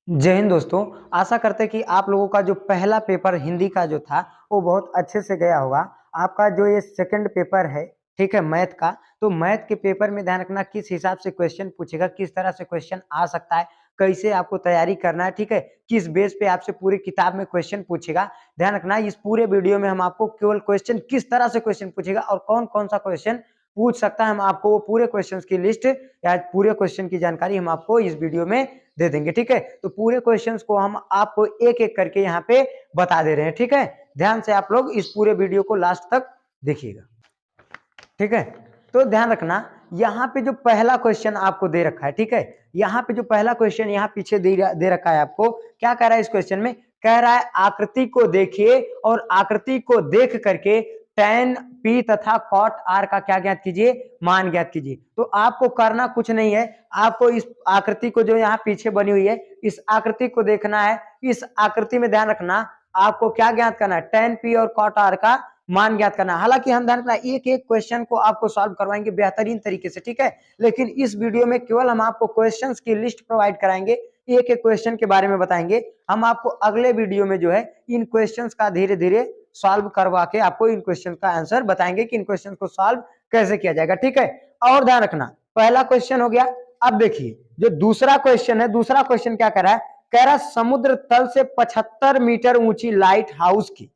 जय हिंद दोस्तों। आशा करते हैं कि आप लोगों का जो पहला पेपर हिंदी का जो था वो बहुत अच्छे से गया होगा। आपका जो ये सेकंड पेपर है, ठीक है, मैथ का, तो मैथ के पेपर में ध्यान रखना किस हिसाब से क्वेश्चन पूछेगा, किस तरह से क्वेश्चन आ सकता है, कैसे आपको तैयारी करना है, ठीक है, किस बेस पे आपसे पूरी किताब में क्वेश्चन पूछेगा। ध्यान रखना इस पूरे वीडियो में हम आपको केवल क्वेश्चन किस तरह से क्वेश्चन पूछेगा और कौन कौन सा क्वेश्चन पूछ सकता है, हम आपको वो पूरे क्वेश्चन की लिस्ट या पूरे क्वेश्चन की जानकारी हम आपको इस वीडियो में दे देंगे। ठीक है, तो पूरे क्वेश्चंस को हम आपको एक एक करके यहाँ पे बता दे रहे हैं। ठीक है, ध्यान से आप लोग इस पूरे वीडियो को लास्ट तक देखिएगा। ठीक है, तो ध्यान रखना यहाँ पे जो पहला क्वेश्चन आपको दे रखा है, ठीक है, यहाँ पे जो पहला क्वेश्चन यहाँ पीछे दे रखा है, आपको क्या कह रहा है इस क्वेश्चन में, कह रहा है आकृति को देखिए और आकृति को देख करके tan p तथा cot r का क्या ज्ञात कीजिए, मान ज्ञात कीजिए। तो आपको करना कुछ नहीं है, आपको इस आकृति को जो यहाँ पीछे बनी हुई है इस आकृति को देखना है। इस आकृति में ध्यान रखना आपको क्या ज्ञात करना है, tan p और cot r का मान ज्ञात करना। हालांकि हम ध्यान रखना एक एक क्वेश्चन को आपको सॉल्व करवाएंगे बेहतरीन तरीके से, ठीक है, लेकिन इस वीडियो में केवल हम आपको क्वेश्चंस की लिस्ट प्रोवाइड कराएंगे, एक एक क्वेश्चन के बारे में बताएंगे। हम आपको अगले वीडियो में जो है इन क्वेश्चंस का धीरे धीरे सॉल्व करवा के आपको इन क्वेश्चन का आंसर बताएंगे कि इन क्वेश्चन को सॉल्व कैसे किया जाएगा। ठीक है, और ध्यान रखना पहला क्वेश्चन हो गया। अब देखिए जो दूसरा क्वेश्चन है, दूसरा क्वेश्चन क्या कह रहा है, कह रहा समुद्र तल से 75 मीटर ऊंची लाइट हाउस की,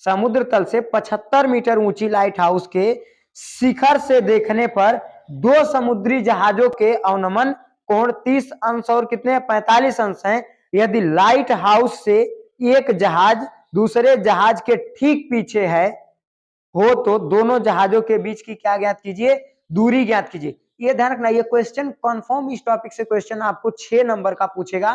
समुद्र तल से 75 मीटर ऊंची लाइट हाउस के शिखर से देखने पर दो समुद्री जहाजों के अवनमन कोण 30 अंश और कितने 45 अंश हैं। यदि लाइट हाउस से एक जहाज दूसरे जहाज के ठीक पीछे है हो तो दोनों जहाजों के बीच की क्या ज्ञात कीजिए, दूरी ज्ञात कीजिए। ये ध्यान रखना, ये क्वेश्चन कंफर्म इस टॉपिक से क्वेश्चन आपको 6 नंबर का पूछेगा।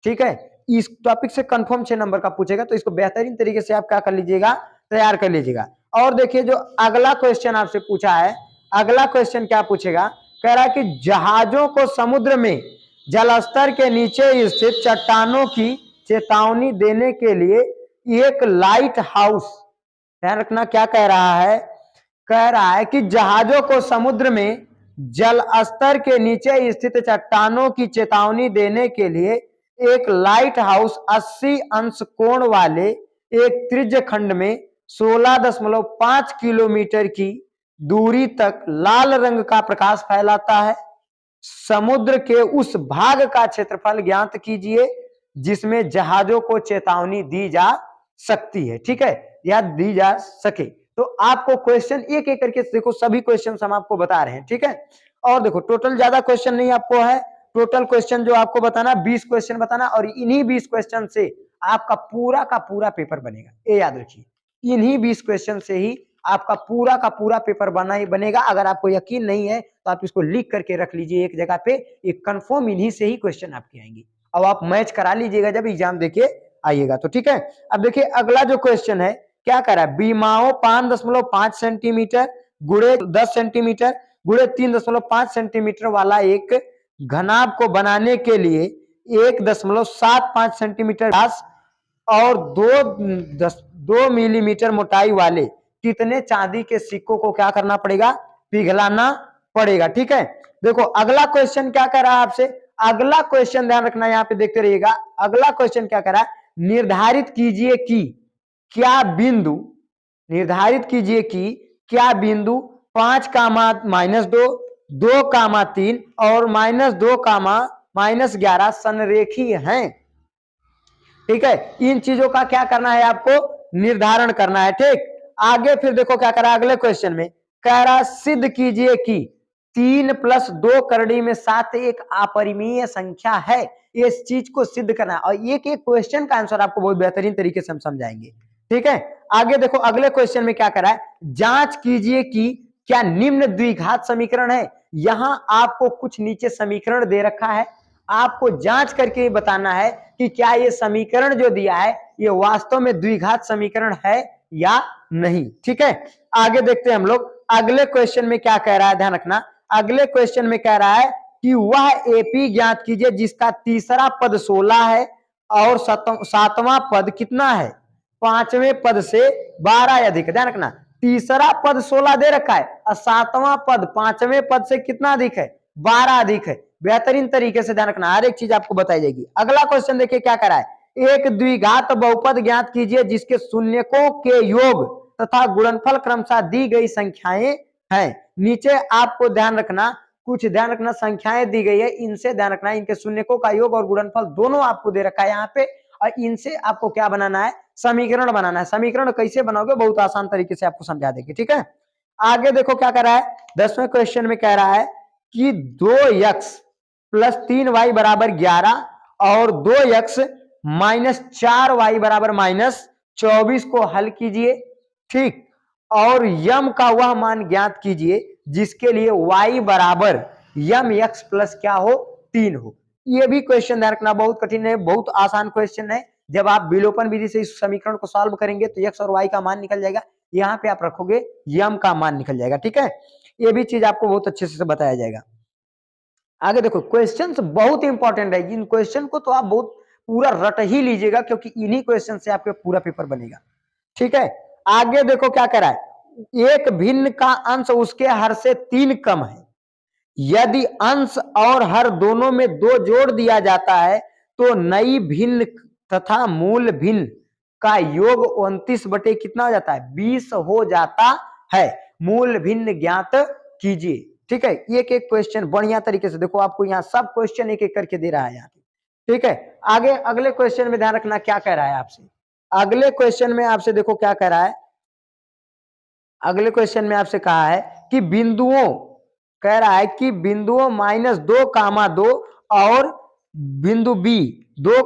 ठीक है, इस टॉपिक से कंफर्म 6 नंबर का पूछेगा, तो इसको बेहतरीन तरीके से आप क्या कर लीजिएगा, तैयार कर लीजिएगा। और देखिए जो अगला क्वेश्चन आपसे पूछा है, अगला क्वेश्चन क्या पूछेगा, कह रहा है कि जहाजों को समुद्र में जलस्तर के नीचे स्थित चट्टानों की चेतावनी देने के लिए एक लाइट हाउस, ध्यान रखना क्या कह रहा है, कह रहा है कि जहाजों को समुद्र में जल स्तर के नीचे स्थित चट्टानों की चेतावनी देने के लिए एक लाइट हाउस 80 अंश कोण वाले एक त्रिज्य खंड में 16.5 किलोमीटर की दूरी तक लाल रंग का प्रकाश फैलाता है। समुद्र के उस भाग का क्षेत्रफल ज्ञात कीजिए जिसमें जहाजों को चेतावनी दी जा सकती है। ठीक है, या दी जा सके। तो आपको क्वेश्चन एक एक करके देखो, सभी क्वेश्चन हम आपको बता रहे हैं। ठीक है, और देखो टोटल ज्यादा क्वेश्चन नहीं आपको है, टोटल क्वेश्चन जो आपको बताना 20 क्वेश्चन बताना, और इन्हीं 20 क्वेश्चन से आपका पूरा का पूरा पेपर बनेगा। ये याद रखिए, इन्हीं 20 क्वेश्चन से ही आपका पूरा का पूरा पेपर बना ही बनेगा। अगर आपको यकीन नहीं है तो आप इसको लिख करके रख लीजिए एक जगह पे, एक कंफर्म इन्हीं से ही क्वेश्चन आपके आएंगे। अब आप मैच करा लीजिएगा जब एग्जाम देके आइएगा तो। ठीक है, अब देखिए अगला जो क्वेश्चन है क्या कर रहा है, बीमाओं 5.5 सेंटीमीटर गुड़े 10 सेंटीमीटर गुड़े 3.5 सेंटीमीटर वाला एक घनाभ को बनाने के लिए 1.75 सेंटीमीटर व्यास और 2 मिलीमीटर मोटाई वाले कितने चांदी के सिक्कों को क्या करना पड़ेगा, पिघलाना पड़ेगा। ठीक है, देखो अगला क्वेश्चन क्या कर रहा है आपसे, अगला क्वेश्चन ध्यान रखना यहाँ पे देखते रहिएगा। अगला क्वेश्चन क्या कर रहा है, निर्धारित कीजिए कि क्या बिंदु, निर्धारित कीजिए कि क्या बिंदु 5 कामा -2 2 कामा 3 और -2 कामा -11 संरेखीय हैं। ठीक है, इन चीजों का क्या करना है, आपको निर्धारण करना है। ठीक, आगे फिर देखो क्या कर रहा है अगले क्वेश्चन में, कह रहा सिद्ध कीजिए कि 3 + 2 करड़ी में 7 एक अपरिमेय संख्या है। इस चीज को सिद्ध करना है और एक एक क्वेश्चन का आंसर आपको बहुत बेहतरीन तरीके से हम समझाएंगे। ठीक है, आगे देखो अगले क्वेश्चन में क्या कर रहा है, जांच कीजिए कि क्या निम्न द्विघात समीकरण है। यहां आपको कुछ नीचे समीकरण दे रखा है, आपको जांच करके बताना है कि क्या ये समीकरण जो दिया है ये वास्तव में द्विघात समीकरण है या नहीं। ठीक है, आगे देखते हैं हम लोग अगले क्वेश्चन में क्या कह रहा है, ध्यान रखना अगले क्वेश्चन में कह रहा है कि वह एपी ज्ञात कीजिए जिसका तीसरा पद 16 है और सातवां पद कितना है, 5वें पद से 12 अधिक। ध्यान रखना तीसरा पद 16 दे रखा है और 7वां पद 5वें पद से कितना अधिक है, 12 अधिक है। बेहतरीन तरीके से ध्यान रखना, हर एक चीज आपको बताई जाएगी। अगला क्वेश्चन देखिए क्या करा है, एक द्विघात बहुपद ज्ञात कीजिए जिसके शून्यकों के योग तथा गुणनफल क्रमशः दी गई संख्याएं हैं। नीचे आपको ध्यान रखना, कुछ ध्यान रखना, संख्याएं दी गई है, इनसे ध्यान रखना, इनके शून्यकों का योग और गुणनफल दोनों आपको दे रखा है यहाँ पे, और इनसे आपको क्या बनाना है, समीकरण बनाना है। समीकरण कैसे बनाओगे, बहुत आसान तरीके से आपको समझा देंगे, ठीक है। आगे देखो क्या कर रहा है, 10वें क्वेश्चन में कह रहा है कि 2x प्लस 3y बराबर 11 और 2x माइनस 4y बराबर माइनस 24 को हल कीजिए, ठीक, और यम का वह मान ज्ञात कीजिए जिसके लिए y बराबर यम x प्लस क्या हो, 3 हो। ये भी क्वेश्चन ध्यान रखना, बहुत कठिन है, बहुत आसान क्वेश्चन है। जब आप विलोपन विधि से इस समीकरण को सॉल्व करेंगे तो x और y का मान निकल जाएगा, यहाँ पे आप रखोगे यम का मान निकल जाएगा, ठीक है। ये भी चीज आपको बहुत अच्छे से बताया जाएगा। आगे देखो, क्वेश्चंस बहुत इंपॉर्टेंट है, इन क्वेश्चन को तो आप बहुत पूरा रट ही लीजिएगा, क्योंकि इन्हीं क्वेश्चन से आपके पूरा पेपर बनेगा, ठीक है। आगे देखो क्या करा है, एक भिन्न का अंश उसके हर से 3 कम है, यदि अंश और हर दोनों में 2 जोड़ दिया जाता है तो नई भिन्न तथा मूल भिन्न का योग 29 बटे कितना हो जाता है, 20 हो जाता है। मूल भिन्न ज्ञात कीजिए, ठीक है। एक एक क्वेश्चन बढ़िया तरीके से देखो, आपको यहाँ सब क्वेश्चन एक एक करके दे रहा है यहाँ पे, ठीक है। आगे अगले क्वेश्चन में ध्यान रखना क्या कह रहा है आपसे, अगले क्वेश्चन में आपसे देखो क्या कह रहा है, अगले क्वेश्चन में आपसे कहा है कि बिंदुओं, कह रहा है कि बिंदुओं -2, 2 और बिंदु बी 2,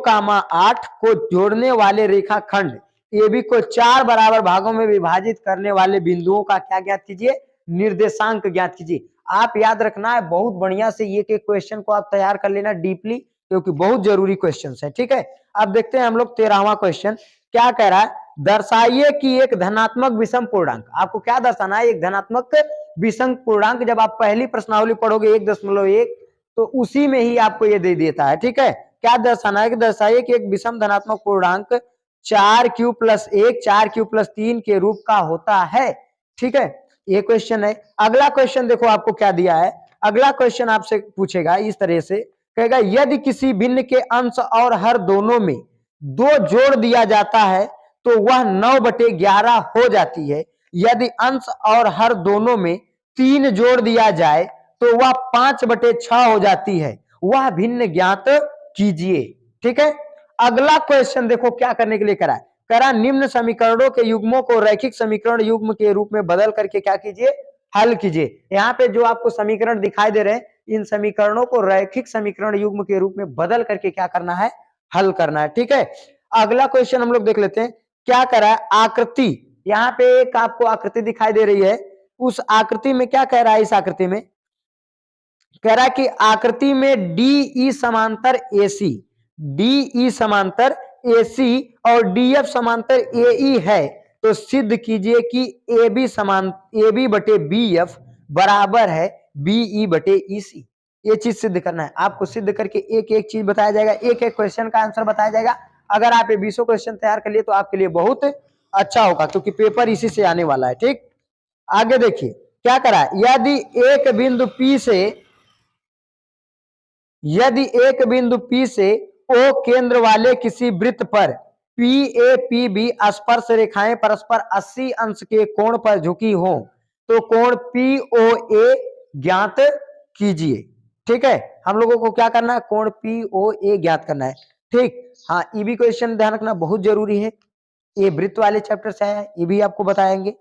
8 को जोड़ने वाले रेखाखंड AB को 4 बराबर भागों में विभाजित करने वाले बिंदुओं का क्या ज्ञात कीजिए, निर्देशांक ज्ञात कीजिए। आप याद रखना है, बहुत बढ़िया से ये के क्वेश्चन को आप तैयार कर लेना डीपली, क्योंकि बहुत जरूरी क्वेश्चन है, ठीक है। अब देखते हैं हम लोग 13वां क्वेश्चन क्या कह रहा है, दर्शाइए कि एक धनात्मक विषम पूर्णांक, आपको क्या दर्शाना है, एक धनात्मक विषम पूर्णांक। जब आप पहली प्रश्नावली पढ़ोगे 1.1 तो उसी में ही आपको ये दे देता है, ठीक है। क्या दर्शाना है कि दर्शाइए कि एक विषम धनात्मक पूर्णांक 4q + 1 4q + 3 के रूप का होता है, ठीक है। ये क्वेश्चन है। अगला क्वेश्चन देखो आपको क्या दिया है, अगला क्वेश्चन आपसे पूछेगा इस तरह से, कहेगा यदि किसी भिन्न के अंश और हर दोनों में 2 जोड़ दिया जाता है तो वह 9/11 हो जाती है, यदि अंश और हर दोनों में 3 जोड़ दिया जाए तो वह 5/6 हो जाती है, वह भिन्न ज्ञात कीजिए, ठीक है। अगला क्वेश्चन देखो क्या करने के लिए करा है, करा निम्न समीकरणों के युग्मों को रैखिक समीकरण युग्म के रूप में बदल करके क्या कीजिए, हल कीजिए। यहाँ पे जो आपको समीकरण दिखाई दे रहे हैं, इन समीकरणों को रैखिक समीकरण युग्म के रूप में बदल करके क्या करना है, हल करना है, ठीक है। अगला क्वेश्चन हम लोग देख लेते हैं क्या करा है, आकृति, यहाँ पे एक आपको आकृति दिखाई दे रही है, उस आकृति में क्या कह रहा है, इस आकृति में कह रहा है कि आकृति में DE समांतर AC, DE समांतर AC और DF समांतर AE है, तो सिद्ध कीजिए कि AB बटे BF बराबर है BE बटे EC। ये चीज सिद्ध करना है आपको, सिद्ध करके एक एक चीज बताया जाएगा, एक एक क्वेश्चन का आंसर बताया जाएगा। अगर आप ये 20 क्वेश्चन तैयार कर लिए तो आपके लिए बहुत अच्छा होगा, क्योंकि पेपर इसी से आने वाला है, ठीक। आगे देखिए क्या करा है, यदि एक बिंदु P से O केंद्र वाले किसी वृत्त पर PAPB स्पर्श रेखाएं परस्पर 80 अंश के कोण पर झुकी हो तो कोण POA ज्ञात कीजिए, ठीक है। हम लोगों को क्या करना है, कोण POA ज्ञात करना है, ठीक। हाँ, ये भी क्वेश्चन ध्यान रखना बहुत जरूरी है, ये वृत्त वाले चैप्टर से आया है, ये भी आपको बताएंगे।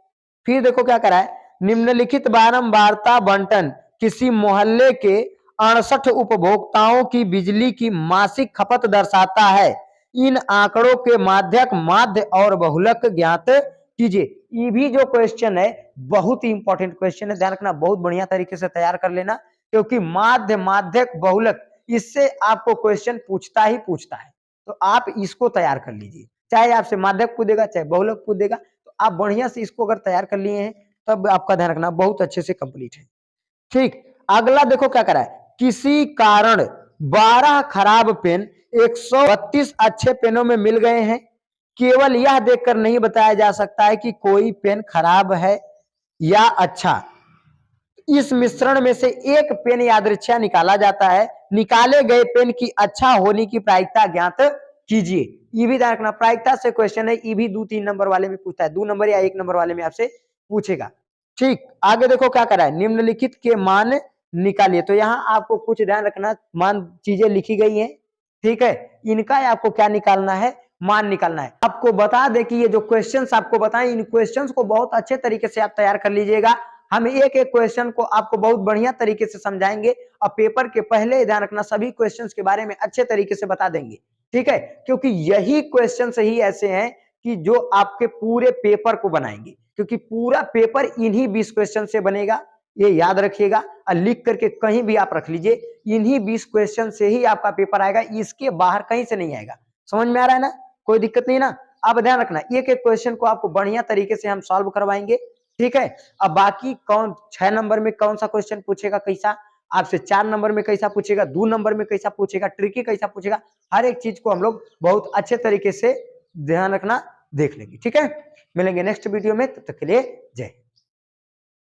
फिर देखो क्या करा है, निम्नलिखित बारंबारता बंटन किसी मोहल्ले के 68 उपभोक्ताओं की बिजली की मासिक खपत दर्शाता है, इन आंकड़ों के माध्यक माध्य और बहुलक ज्ञात कीजिए। ये भी जो क्वेश्चन है बहुत ही इंपॉर्टेंट क्वेश्चन है, ध्यान रखना, बहुत बढ़िया तरीके से तैयार कर लेना, क्योंकि माध्य माध्यक बहुलक इससे आपको क्वेश्चन पूछता ही पूछता है, तो आप इसको तैयार कर लीजिए, चाहे आपसे माध्यक पूछेगा चाहे बहुलक पूछेगा, तो आप बढ़िया से इसको अगर तैयार कर लिए हैं तब आपका ध्यान रखना बहुत अच्छे से कंप्लीट है, ठीक। अगला देखो क्या करा है, किसी कारण 12 खराब पेन 132 अच्छे पेनों में मिल गए हैं, केवल यह देखकर नहीं बताया जा सकता है कि कोई पेन खराब है या अच्छा, इस मिश्रण में से एक पेन यादृच्छा निकाला जाता है, निकाले गए पेन की अच्छा होने की प्रायिकता ज्ञात कीजिए। ये भी ध्यान रखना, प्रायिकता से क्वेश्चन है, ये भी 2-3 नंबर वाले में पूछता है, 2 नंबर या 1 नंबर वाले में आपसे पूछेगा। ठीक, आगे देखो क्या करा है, निम्नलिखित के मान निकालिए। तो यहाँ आपको कुछ ध्यान रखना, मान चीजें लिखी गई हैं, ठीक है, इनका आपको क्या निकालना है, मान निकालना है। आपको बता दे कि ये जो क्वेश्चंस आपको बताएं, इन क्वेश्चंस को बहुत अच्छे तरीके से आप तैयार कर लीजिएगा। हम एक एक क्वेश्चन को आपको बहुत बढ़िया तरीके से समझाएंगे और पेपर के पहले ध्यान रखना सभी क्वेश्चंस के बारे में अच्छे तरीके से बता देंगे, ठीक है, क्योंकि यही क्वेश्चन ही ऐसे हैं कि जो आपके पूरे पेपर को बनाएंगे, क्योंकि पूरा पेपर इन्हीं 20 क्वेश्चन से बनेगा, ये याद रखिएगा और लिख करके कहीं भी आप रख लीजिए, इन्हीं 20 क्वेश्चन से ही आपका पेपर आएगा, इसके बाहर कहीं से नहीं आएगा। समझ में आ रहा है ना, कोई दिक्कत नहीं ना। अब ध्यान रखना, एक एक क्वेश्चन को आपको बढ़िया तरीके से हम सॉल्व करवाएंगे, ठीक है। अब बाकी कौन 6 नंबर में कौन सा क्वेश्चन पूछेगा, कैसा आपसे 4 नंबर में कैसा पूछेगा, 2 नंबर में कैसा पूछेगा, ट्रिकी कैसा पूछेगा, हर एक चीज को हम लोग बहुत अच्छे तरीके से ध्यान रखना देख लेंगे, ठीक है। मिलेंगे नेक्स्ट वीडियो में, तब तक के लिए जय।